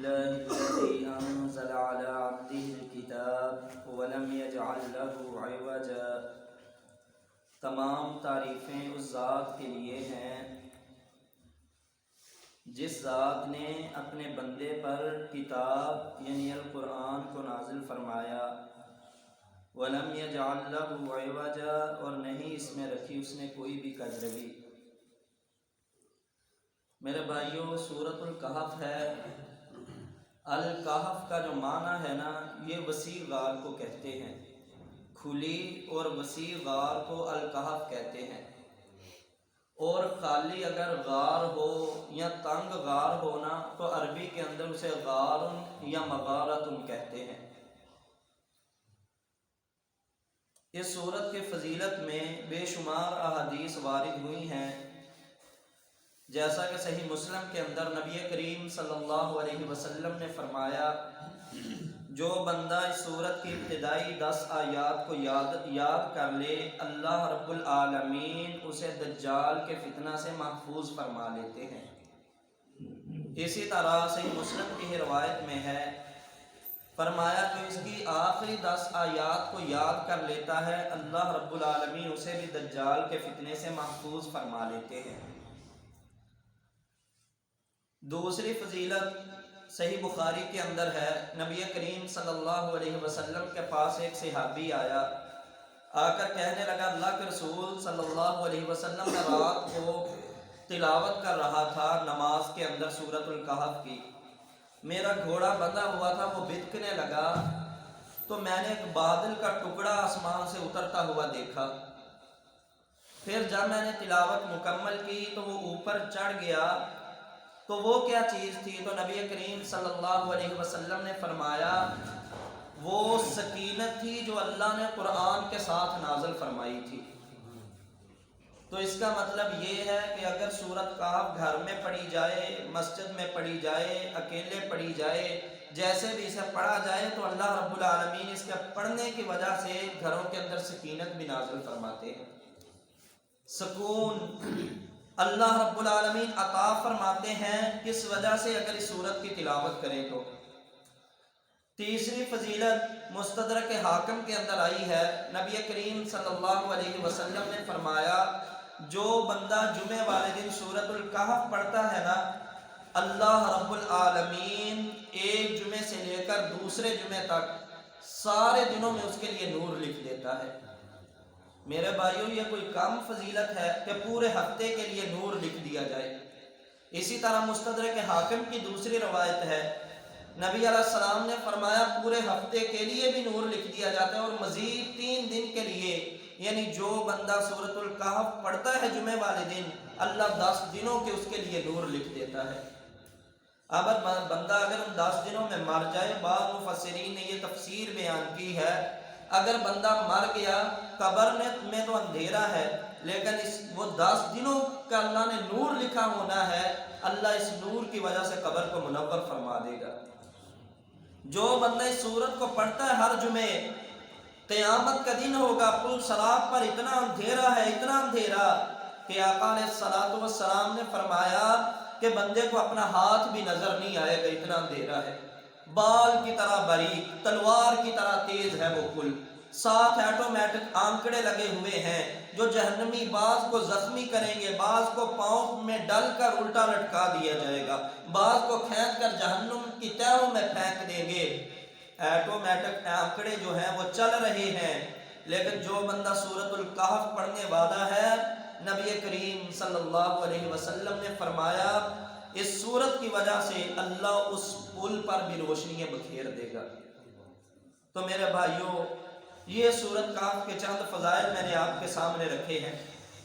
لله الذي أنزل على عبده الكتاب ولم يجعل له عوجا۔ تمام تعریفیں اس ذات کے لیے ہیں جس ذات نے اپنے بندے پر کتاب یعنی القرآن کو نازل فرمایا، وَلَمْ يَجْعَلْ لَهُ عِوَجًا، اور نہیں اس میں رکھی اس نے کوئی بھی کجروی۔ میرے بھائیوں، سورۃ الکہف ہے۔ الکہف کا جو معنی ہے نا، یہ وسیع غار کو کہتے ہیں۔ کھلی اور وسیع غار کو الکہف کہتے ہیں، اور خالی اگر غار ہو یا تنگ غار ہونا تو عربی کے اندر اسے غارن یا مغارتن کہتے ہیں۔ اس سورت کے فضیلت میں بے شمار احادیث وارد ہوئی ہیں، جیسا کہ صحیح مسلم کے اندر نبی کریم صلی اللہ علیہ وسلم نے فرمایا، جو بندہ اس سورت کی ابتدائی 10 آیات کو یاد کر لے، اللہ رب العالمین اسے دجال کے فتنہ سے محفوظ فرما لیتے ہیں۔ اسی طرح صحیح مسلم کی روایت میں ہے، فرمایا کہ اس کی آخری 10 آیات کو یاد کر لیتا ہے، اللہ رب العالمین اسے بھی دجال کے فتنے سے محفوظ فرما لیتے ہیں۔ دوسری فضیلت صحیح بخاری کے اندر ہے، نبی کریم صلی اللہ علیہ وسلم کے پاس ایک صحابی آیا، آ کر کہنے لگا، اللہ کے رسول صلی اللہ علیہ وسلم نے رات کو تلاوت کر رہا تھا نماز کے اندر سورۃ الکہف کی، میرا گھوڑا بندھا ہوا تھا، وہ بھٹکنے لگا تو میں نے ایک بادل کا ٹکڑا آسمان سے اترتا ہوا دیکھا۔ پھر جب میں نے تلاوت مکمل کی تو وہ اوپر چڑھ گیا، تو وہ کیا چیز تھی؟ تو نبی کریم صلی اللہ علیہ وسلم نے فرمایا، وہ سکینت تھی جو اللہ نے قرآن کے ساتھ نازل فرمائی تھی۔ تو اس کا مطلب یہ ہے کہ اگر سورۃ کہف گھر میں پڑھی جائے، مسجد میں پڑھی جائے، اکیلے پڑھی جائے، جیسے بھی اسے پڑھا جائے، تو اللہ رب العالمین اس کے پڑھنے کی وجہ سے گھروں کے اندر سکینت بھی نازل فرماتے ہیں، سکون اللہ رب العالمین عطا فرماتے ہیں، کس وجہ سے؟ اگر اس سورت کی تلاوت کریں تو۔ تیسری فضیلت مستدرک حاکم کے اندر آئی ہے، نبی کریم صلی اللہ علیہ وسلم نے فرمایا، جو بندہ جمعے والے دن سورۃ الکہف پڑھتا ہے نا، اللہ رب العالمین ایک جمعے سے لے کر دوسرے جمعے تک سارے دنوں میں اس کے لیے نور لکھ دیتا ہے۔ میرے بھائیوں، یہ کوئی کم فضیلت ہے کہ پورے ہفتے کے لیے نور لکھ دیا جائے۔ اسی طرح مستدرک حاکم کی دوسری روایت ہے، نبی علیہ السلام نے فرمایا، پورے ہفتے کے لیے بھی نور لکھ دیا جاتا ہے، اور مزید 3 دن کے لیے، یعنی جو بندہ سورۃ الکہف پڑھتا ہے جمعے والے دن، اللہ 10 دنوں کے اس کے لیے نور لکھ دیتا ہے۔ اب بندہ اگر ان 10 دنوں میں مر جائے، بعض مفسرین نے یہ تفسیر بیان کی ہے، اگر بندہ مر گیا، قبر میں تو اندھیرا ہے، لیکن وہ 10 دنوں کا اللہ نے نور لکھا ہونا ہے، اللہ اس نور کی وجہ سے قبر کو منور فرما دے گا۔ جو بندہ اس سورت کو پڑھتا ہے ہر جمعے، قیامت کا دن ہوگا، پل صراط پر اتنا اندھیرا ہے، اتنا اندھیرا کہ آقا علیہ الصلوۃ والسلام نے فرمایا کہ بندے کو اپنا ہاتھ بھی نظر نہیں آئے گا، اتنا اندھیرا ہے۔ بال کی طرح باریک، تلوار کی طرح تیز ہے وہ پل، 7 آٹومیٹک آنکڑے لگے ہوئے ہیں، جو جہنمی بعض کو زخمی کریں گے، بعض کو پاؤں میں ڈل کر الٹا لٹکا دیا جائے گا، بعض کو کھینچ کر جہنم کی تہوں میں پھینک دیں گے۔ آٹومیٹک آنکڑے جو ہیں وہ چل رہے ہیں، لیکن جو بندہ سورۃ الکہف پڑھنے والا ہے، نبی کریم صلی اللہ علیہ وسلم نے فرمایا، اس سورت کی وجہ سے اللہ اس پل پر بھی روشنیاں بکھیر دے گا۔ تو میرے بھائیوں، یہ سورۃ کہف کے چند فضائل میں نے آپ کے سامنے رکھے ہیں۔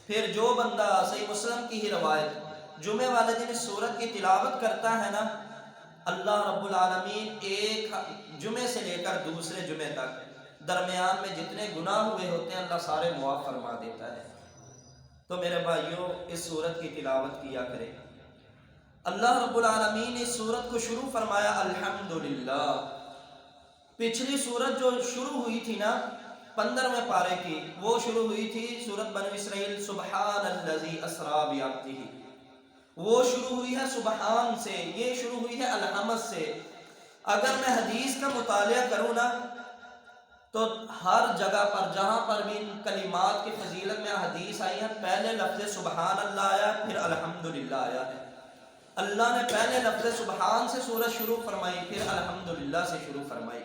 پھر جو بندہ، صحیح مسلم کی ہی روایت، جمعے والے دن اس سورت کی تلاوت کرتا ہے نا، اللہ رب العالمین ایک جمعے سے لے کر دوسرے جمعے تک درمیان میں جتنے گناہ ہوئے ہوتے ہیں، اللہ سارے معاف فرما دیتا ہے۔ تو میرے بھائیوں، اس سورت کی تلاوت کیا کریں۔ اللہ رب العالمین نے اس سورت کو شروع فرمایا الحمدللہ۔ پچھلی سورت جو شروع ہوئی تھی نا 15ویں پارے کی، وہ شروع ہوئی تھی سورت بنو اسرائیل، سبحان الذی اسری بعبدہ وہ شروع ہوئی ہے سبحان سے، یہ شروع ہوئی ہے الحمد سے۔ اگر میں حدیث کا مطالعہ کروں نا تو ہر جگہ پر جہاں پر بھی ان کلمات کی فضیلت میں حدیث آئی ہے، پہلے لفظ سبحان اللہ آیا، پھر الحمدللہ آیا ہے۔ اللہ نے پہلے لفظ سبحان سے سورت شروع فرمائی، پھر الحمدللہ سے شروع فرمائی۔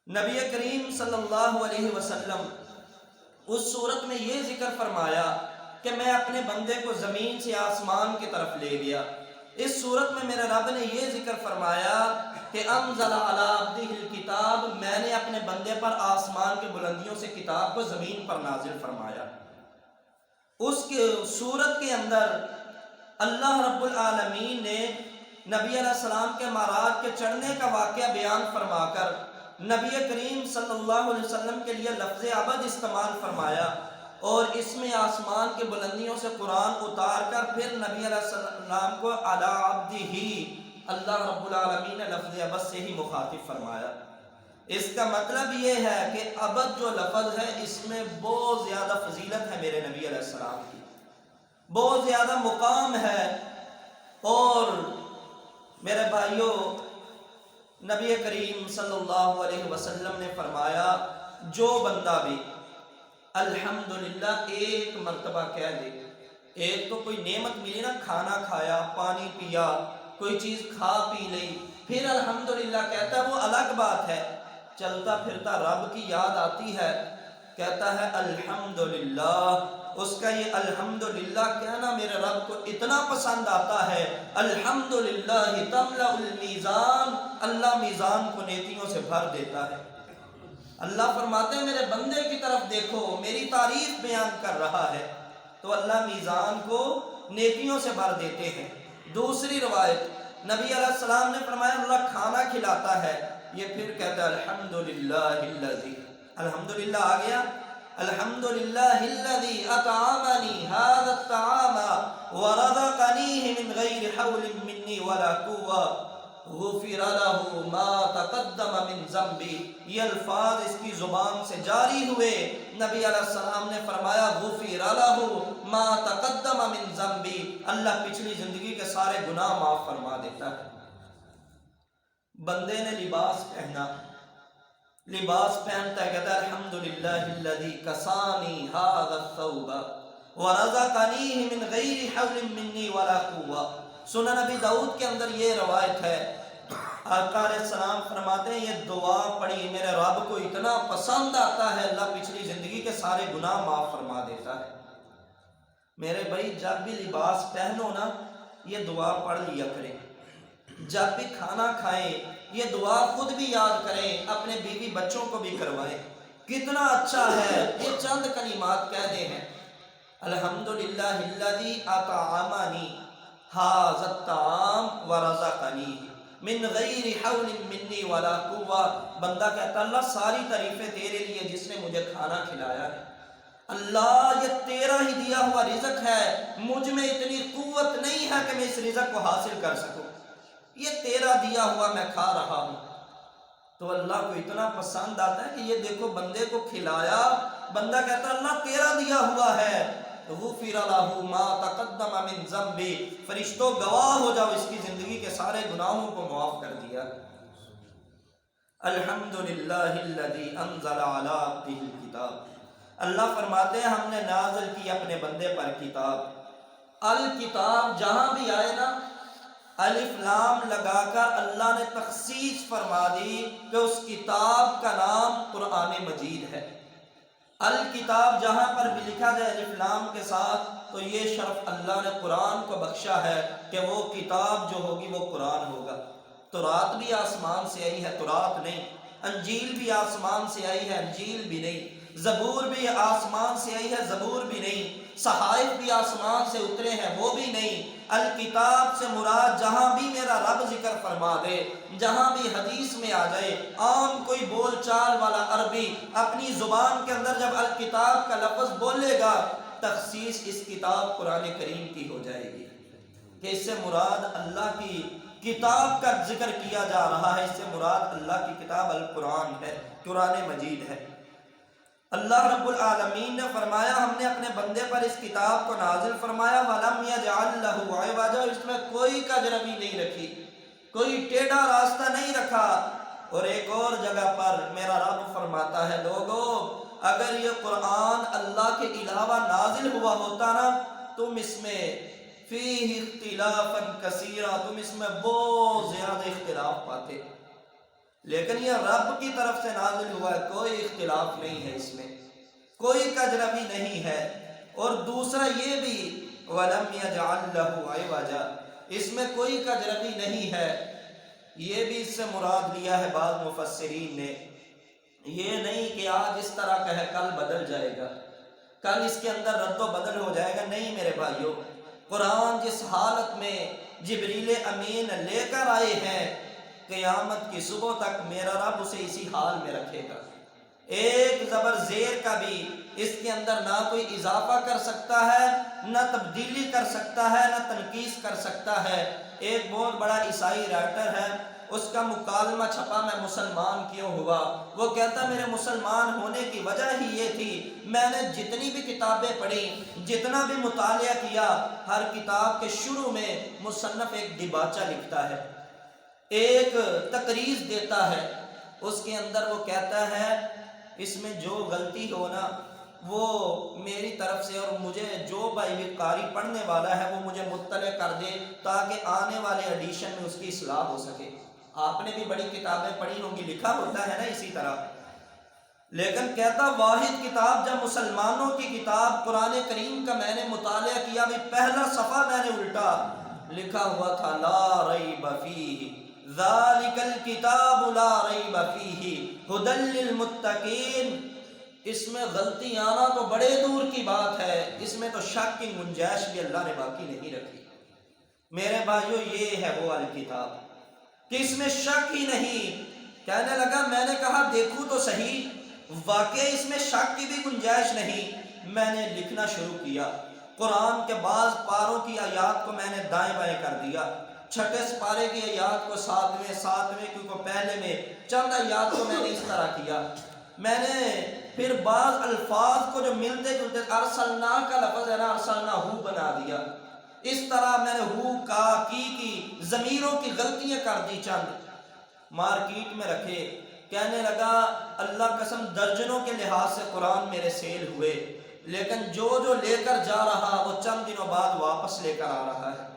نبی کریم صلی اللہ علیہ وسلم اس صورت میں یہ ذکر فرمایا کہ میں اپنے بندے کو زمین سے آسمان کی طرف لے گیا۔ اس صورت میں میرے رب نے یہ ذکر فرمایا کہ انزل علی عبدہ الکتاب، میں نے اپنے بندے پر آسمان کی بلندیوں سے کتاب کو زمین پر نازل فرمایا۔ اس کے صورت کے اندر اللہ رب العالمین نے نبی علیہ السلام کے معراج کے چڑھنے کا واقعہ بیان فرما کر نبی کریم صلی اللہ علیہ وسلم کے لیے لفظ عبد استعمال فرمایا، اور اس میں آسمان کے بلندیوں سے قرآن اتار کر پھر نبی علیہ السلام کو علی عبدہ ہی اللہ رب العالمین نے لفظ عبد سے ہی مخاطب فرمایا۔ اس کا مطلب یہ ہے کہ عبد جو لفظ ہے اس میں بہت زیادہ فضیلت ہے میرے نبی علیہ السلام کی، بہت زیادہ مقام ہے۔ اور میرے بھائیوں، نبی کریم صلی اللہ علیہ وسلم نے فرمایا جو بندہ بھی الحمدللہ ایک مرتبہ کہہ دے، ایک تو کوئی نعمت ملی نا، کھانا کھایا، پانی پیا، کوئی چیز کھا پی لی، پھر الحمدللہ کہتا ہے، وہ الگ بات ہے۔ چلتا پھرتا رب کی یاد آتی ہے، کہتا ہے الحمدللہ، اس کا یہ الحمدللہ کہنا میرے رب کو اتنا پسند آتا ہے۔ الحمدللہ تملأ المیزان، اللہ میزان کو نیکیوں سے بھر دیتا ہے۔ اللہ فرماتے ہیں میرے بندے کی طرف دیکھو، میری تعریف بیان کر رہا ہے، تو اللہ میزان کو نیکیوں سے بھر دیتے ہیں۔ دوسری روایت نبی علیہ السلام نے فرمایا اللہ کھانا کھلاتا ہے، یہ پھر کہتا ہے الحمدللہ الذی، الحمدللہ آ گیا، الحمدللہ الذی اطعمنی ھذا الطعام ورزقنیہ من غیر حول منی ولا قوہ غفر لہ ما تقدم من ذنبی۔ یہ الفاظ اس کی زبان سے جاری ہوئے، نبی علیہ السلام نے فرمایا غفر لہ ما تقدم من ذنبی، اللہ پچھلی زندگی کے سارے گناہ معاف فرما دیتا ہے۔ بندے نے لباس پہنا، لباس پہنتا ہے، کہتا ہے الحمدللہ الذی کسانی ھذا الثوب ورزقنیہ من غیر حول منی ولا قوہ۔ سنن نبی داؤد کے اندر یہ روایت ہے، آقا علیہ السلام فرماتے ہیں یہ دعا پڑھی میرے رب کو اتنا پسند آتا ہے، اللہ پچھلی زندگی کے سارے گناہ معاف فرما دیتا ہے۔ میرے بھائی جب بھی لباس پہنو نا یہ دعا پڑھ لیا کریں، جب بھی کھانا کھائیں یہ دعا خود بھی یاد کریں، اپنے بیوی بچوں کو بھی کروائیں، کتنا اچھا ہے۔ یہ چند کلمات کہہ دے ہیں، الحمدللہ الذی اطعمنی ھذا الطعام ورزقنی من غیر حول منی ولا قوہ۔ بندہ کہتا اللہ ساری تعریفیں تیرے لیے جس نے مجھے کھانا کھلایا ہے، اللہ یہ تیرا ہی دیا ہوا رزق ہے، مجھ میں اتنی قوت نہیں ہے کہ میں اس رزق کو حاصل کر سکوں، یہ تیرا دیا ہوا میں کھا رہا ہوں۔ تو اللہ کو اتنا پسند آتا ہے کہ یہ دیکھو بندے کو کھلایا، بندہ کہتا اللہ تیرا دیا ہوا ہے، غفر لہ ما تقدم من ذنبی، فرشتوں گواہ ہو جاؤ اس کی زندگی کے سارے گناہوں کو معاف کر دیا۔ الحمدللہ الذی انزل علی عبدہ الکتاب، اللہ فرماتے ہیں ہم نے نازل کی اپنے بندے پر کتاب۔ الکتاب جہاں بھی آئے نا الف لام لگا کر اللہ نے تخصیص فرما دی کہ اس کتاب کا نام قرآن مجید ہے۔ الکتاب جہاں پر بھی لکھا جائے الف لام کے ساتھ تو یہ شرف اللہ نے قرآن کو بخشا ہے کہ وہ کتاب جو ہوگی وہ قرآن ہوگا۔ تورات بھی آسمان سے آئی ہے، تورات نہیں، انجیل بھی آسمان سے آئی ہے، انجیل بھی نہیں، زبور بھی آسمان سے آئی ہے، زبور بھی نہیں، صحائف بھی آسمان سے اترے ہیں، وہ بھی نہیں۔ الکتاب سے مراد جہاں بھی میرا رب ذکر فرما دے، جہاں بھی حدیث میں آ جائے، عام کوئی بول چال والا عربی اپنی زبان کے اندر جب الکتاب کا لفظ بولے گا تخصیص اس کتاب قرآن کریم کی ہو جائے گی کہ اس سے مراد اللہ کی کتاب کا ذکر کیا جا رہا ہے، اس سے مراد اللہ کی کتاب القرآن ہے، قرآن مجید ہے۔ اللہ رب العالمین نے فرمایا ہم نے اپنے بندے پر اس کتاب کو نازل فرمایا وَلَمْ يَجْعَلْ لَهُ عِوَجًا، اس میں کوئی کجروی نہیں رکھی، کوئی ٹیڑھا راستہ نہیں رکھا۔ اور ایک اور جگہ پر میرا رب فرماتا ہے لوگو اگر یہ قرآن اللہ کے علاوہ نازل ہوا ہوتا نا تم اس میں فیہ اختلافا کثیرا، تم اس میں بہت زیادہ اختلاف پاتے، لیکن یہ رب کی طرف سے نازل ہوا ہے، کوئی اختلاف نہیں ہے، اس میں کوئی کجروی نہیں ہے۔ اور دوسرا یہ بھی وَلَمْ يَجْعَلْ لَهُ عِوَجًا، اس میں کوئی کجروی نہیں ہے، یہ بھی اس سے مراد لیا ہے بعض مفسرین نے۔ یہ نہیں کہ آج اس طرح کا ہے کل بدل جائے گا، کل اس کے اندر رد و بدل ہو جائے گا، نہیں میرے بھائیوں، قرآن جس حالت میں جبریل امین لے کر آئے ہیں قیامت کی صبح تک میرا رب اسے اسی حال میں رکھے گا۔ ایک زبر زیر کا بھی اس کے اندر نہ کوئی اضافہ کر سکتا ہے، نہ تبدیلی کر سکتا ہے، نہ تنقیص کر سکتا ہے۔ ایک بہت بڑا عیسائی رائٹر ہے، اس کا مکالمہ چھپا میں مسلمان کیوں ہوا، وہ کہتا میرے مسلمان ہونے کی وجہ ہی یہ تھی میں نے جتنی بھی کتابیں پڑھی، جتنا بھی مطالعہ کیا، ہر کتاب کے شروع میں مصنف ایک دیباچہ لکھتا ہے، ایک تقریر دیتا ہے، اس کے اندر وہ کہتا ہے اس میں جو غلطی ہو نا وہ میری طرف سے، اور مجھے جو بائبل قاری پڑھنے والا ہے وہ مجھے مطلع کر دے تاکہ آنے والے ایڈیشن میں اس کی اصلاح ہو سکے۔ آپ نے بھی بڑی کتابیں پڑھی ہوں گی، لکھا ہوتا ہے نا اسی طرح، لیکن کہتا واحد کتاب جب مسلمانوں کی کتاب قرآن کریم کا میں نے مطالعہ کیا، بھی پہلا صفحہ میں نے الٹا، لکھا ہوا تھا لا ریب فیہ ذالک الکتاب لا ریب فیہ ھدی للمتقین۔ اس میں غلطی آنا تو بڑے دور کی بات ہے، اس میں تو شک کی گنجائش بھی اللہ نے باقی نہیں رکھی۔ میرے بھائیو یہ ہے وہ الکتاب کہ اس میں شک ہی نہیں۔ کہنے لگا میں نے کہا دیکھوں تو صحیح، واقعی اس میں شک کی بھی گنجائش نہیں۔ میں نے لکھنا شروع کیا، قرآن کے بعض پاروں کی آیات کو میں نے دائیں بائیں کر دیا، چھٹے سپارے کی آیات کو ساتویں کو پہلے میں، چند آیات کو میں نے اس طرح کیا۔ میں نے پھر بعض الفاظ کو جو ملتے جلتے ارسلنا کا لفظ ہے نا، ارسلنا ہو بنا دیا، اس طرح میں نے ہو کا کی ضمیروں کی غلطیاں کر دی، چند مارکیٹ میں رکھے۔ کہنے لگا اللہ قسم درجنوں کے لحاظ سے قرآن میرے سیل ہوئے، لیکن جو لے کر جا رہا وہ چند دنوں بعد واپس لے کر آ رہا ہے،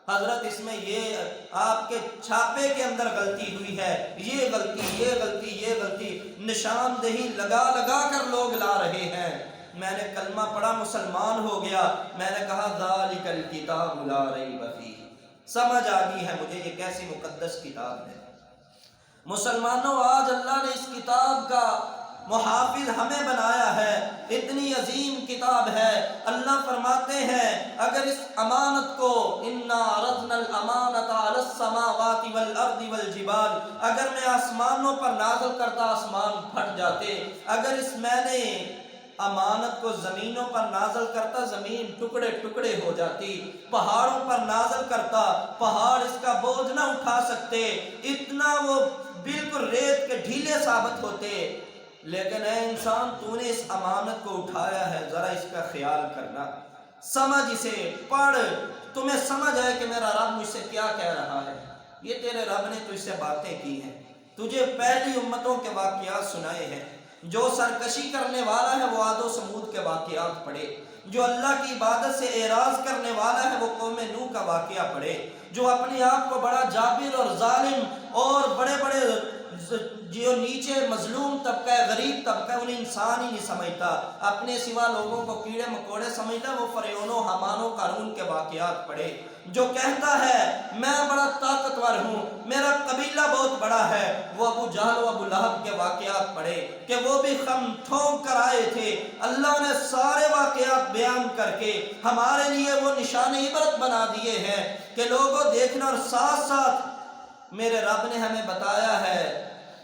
حضرت اس میں یہ آپ کے چھاپے کے اندر غلطی ہوئی ہے، یہ غلطی، نشاندہی لگا لگا کر لوگ لا رہے ہیں۔ میں نے کلمہ پڑھا، مسلمان ہو گیا۔ میں نے کہا ذالک الکتاب لا ریب فیہ، سمجھ آ گئی ہے مجھے یہ کیسی مقدس کتاب ہے۔ مسلمانوں آج اللہ نے اس کتاب کا محافظ ہمیں بنایا ہے، اتنی عظیم کتاب ہے۔ اللہ فرماتے ہیں اگر اس امانت کو انا عرضنا الامانۃ علی السماوات والارض والجبال، اگر میں آسمانوں پر نازل کرتا آسمان پھٹ جاتے، اگر اس میں نے امانت کو زمینوں پر نازل کرتا زمین ٹکڑے ٹکڑے ہو جاتی، پہاڑوں پر نازل کرتا پہاڑ اس کا بوجھ نہ اٹھا سکتے، اتنا وہ بالکل ریت کے ڈھیلے ثابت ہوتے۔ لیکن اے انسان تو نے اس امانت کو اٹھایا ہے، ذرا اس کا خیال کرنا، سمجھ اسے، پڑھ، تمہیں سمجھ آئے کہ میرا رب مجھ سے کیا کہہ رہا ہے۔ یہ تیرے رب نے تجھ سے باتیں کی ہیں، تجھے پہلی امتوں کے واقعات سنائے ہیں، جو سرکشی کرنے والا ہے وہ عاد و سمود کے واقعات پڑھے، جو اللہ کی عبادت سے اعراض کرنے والا ہے وہ قوم نوح کا واقعہ پڑھے، جو اپنے آپ کو بڑا جابر اور ظالم اور بڑے بڑے جو نیچے مظلوم طبقہ ہے، غریب طبقہ ہے، انہیں انسان ہی نہیں سمجھتا، اپنے سوا لوگوں کو کیڑے مکوڑے سمجھتا، وہ فرعون و حامان و قارون کے واقعات پڑھے، جو کہتا ہے میں بڑا طاقتور ہوں، میرا قبیلہ بہت بڑا ہے، وہ ابو جہل و ابو لہب کے واقعات پڑھے کہ وہ بھی خم ٹھونک کر آئے تھے۔ اللہ نے سارے واقعات بیان کر کے ہمارے لیے وہ نشان عبرت بنا دیے ہیں کہ لوگوں دیکھنا، اور ساتھ ساتھ میرے رب نے ہمیں بتایا ہے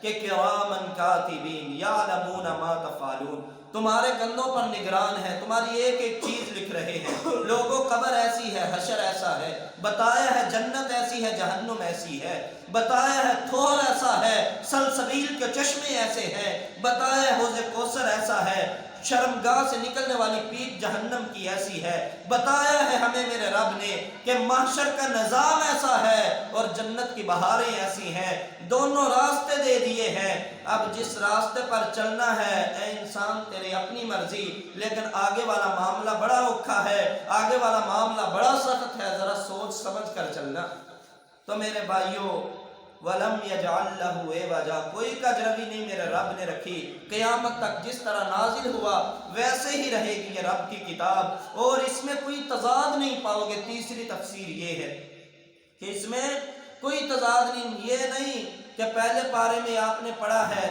کہ کرامن کاتبین یعلمون ما تفعلون، تمہارے کندھوں پر نگران ہے، تمہاری ایک ایک چیز لکھ رہے ہیں۔ لوگوں قبر ایسی ہے، حشر ایسا ہے، بتایا ہے جنت ایسی ہے، جہنم ایسی ہے، بتایا ہے تھور ایسا ہے، سلسبیل کے چشمے ایسے ہیں، بتایا ہے حوض کوثر ایسا ہے، شرمگاہ سے نکلنے والی پیپ جہنم کی ایسی ہے، بتایا ہے ہمیں میرے رب نے کہ محشر کا نظام ایسا ہے اور جنت کی بہاریں ایسی ہیں، دونوں راستے دے دیے ہیں۔ اب جس راستے پر چلنا ہے اے انسان تیری اپنی مرضی، لیکن آگے والا معاملہ بڑا اوکھا ہے، آگے والا معاملہ بڑا سخت ہے، ذرا سوچ سمجھ کر چلنا۔ تو میرے بھائیوں، وَلَمْ يَجْعَلْ لَهُ عِوَجًا، کوئی کجروی نہیں میرے رب نے رکھی۔ قیامت تک جس طرح نازل ہوا ویسے ہی رہے گی یہ رب کی کتاب، اور اس میں کوئی تضاد نہیں پاؤ گے۔ تیسری تفسیر یہ ہے کہ اس میں کوئی تضاد نہیں، یہ نہیں کہ پہلے پارے میں آپ نے پڑھا ہے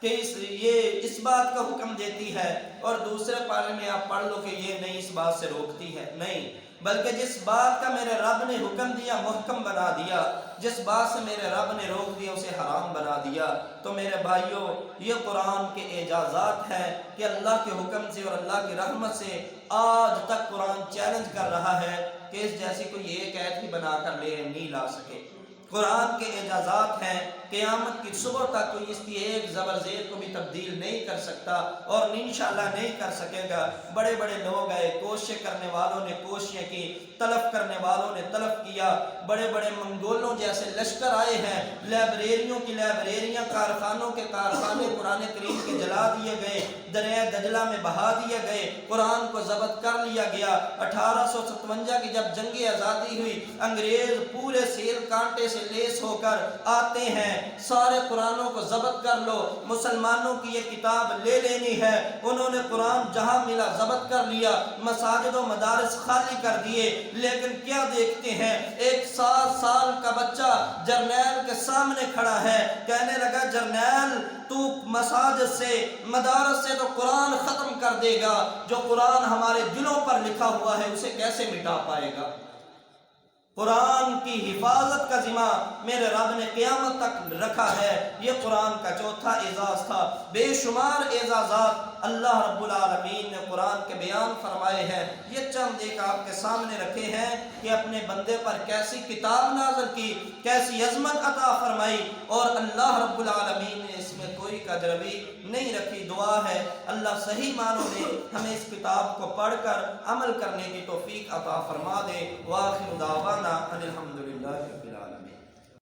کہ یہ اس بات کا حکم دیتی ہے اور دوسرے پارے میں آپ پڑھ لو کہ یہ نہیں اس بات سے روکتی ہے، نہیں، بلکہ جس بات کا میرے رب نے حکم دیا محکم بنا دیا، جس بات سے میرے رب نے روک دیا اسے حرام بنا دیا۔ تو میرے بھائیوں، یہ قرآن کے اعجازات ہیں کہ اللہ کے حکم سے اور اللہ کی رحمت سے آج تک قرآن چیلنج کر رہا ہے کہ اس جیسی کوئی ایک آیت ہی بنا کر لے نہیں لا سکے۔ قرآن کے اعجازات ہیں، قیامت کی صبح تک کوئی اس کی ایک زبر زیر کو بھی تبدیل نہیں کر سکتا اور انشاءاللہ نہیں کر سکے گا۔ بڑے بڑے لوگ آئے، کوششیں کرنے والوں نے کوششیں کی، طلب کرنے والوں نے طلب کیا، بڑے بڑے منگولوں جیسے لشکر آئے ہیں، لائبریریوں کی لائبریریاں، کارخانوں کے کارخانے قرآن کریم کے جلا دیے گئے، دریائے دجلہ میں بہا دیے گئے، قرآن کو ضبط کر لیا گیا۔ 1857 کی جب جنگ آزادی ہوئی، انگریز پورے سیل کانٹے سے لیس ہو کر آتے ہیں، سارے قرآنوں کو ضبط کر لو، مسلمانوں کی یہ کتاب لے لینی ہے۔ انہوں نے قرآن جہاں ملا ضبط کر لیا، مساجد و مدارس خالی کر دیے، لیکن کیا دیکھتے ہیں، ایک 7 سال کا بچہ جرنیل کے سامنے کھڑا ہے، کہنے لگا جرنیل تو مساجد سے مدارس سے تو قرآن ختم کر دے گا، جو قرآن ہمارے دلوں پر لکھا ہوا ہے اسے کیسے مٹا پائے گا؟ قرآن کی حفاظت کا ذمہ میرے رب نے قیامت تک رکھا ہے۔ یہ قرآن کا چوتھا اعزاز تھا۔ بے شمار اعزازات اللہ رب العالمین نے قرآن کے بیان فرمائے ہیں، یہ چند ایک آپ کے سامنے رکھے ہیں کہ اپنے بندے پر کیسی کتاب نازل کی، کیسی عظمت عطا فرمائی، اور اللہ رب العالمین نے اس میں کوئی کجروی نہیں رکھی۔ دعا ہے اللہ صحیح معنوں میں ہمیں اس کتاب کو پڑھ کر عمل کرنے کی توفیق عطا فرما دے۔ وآخر دعوانا ان الحمدللہ رب العالمین۔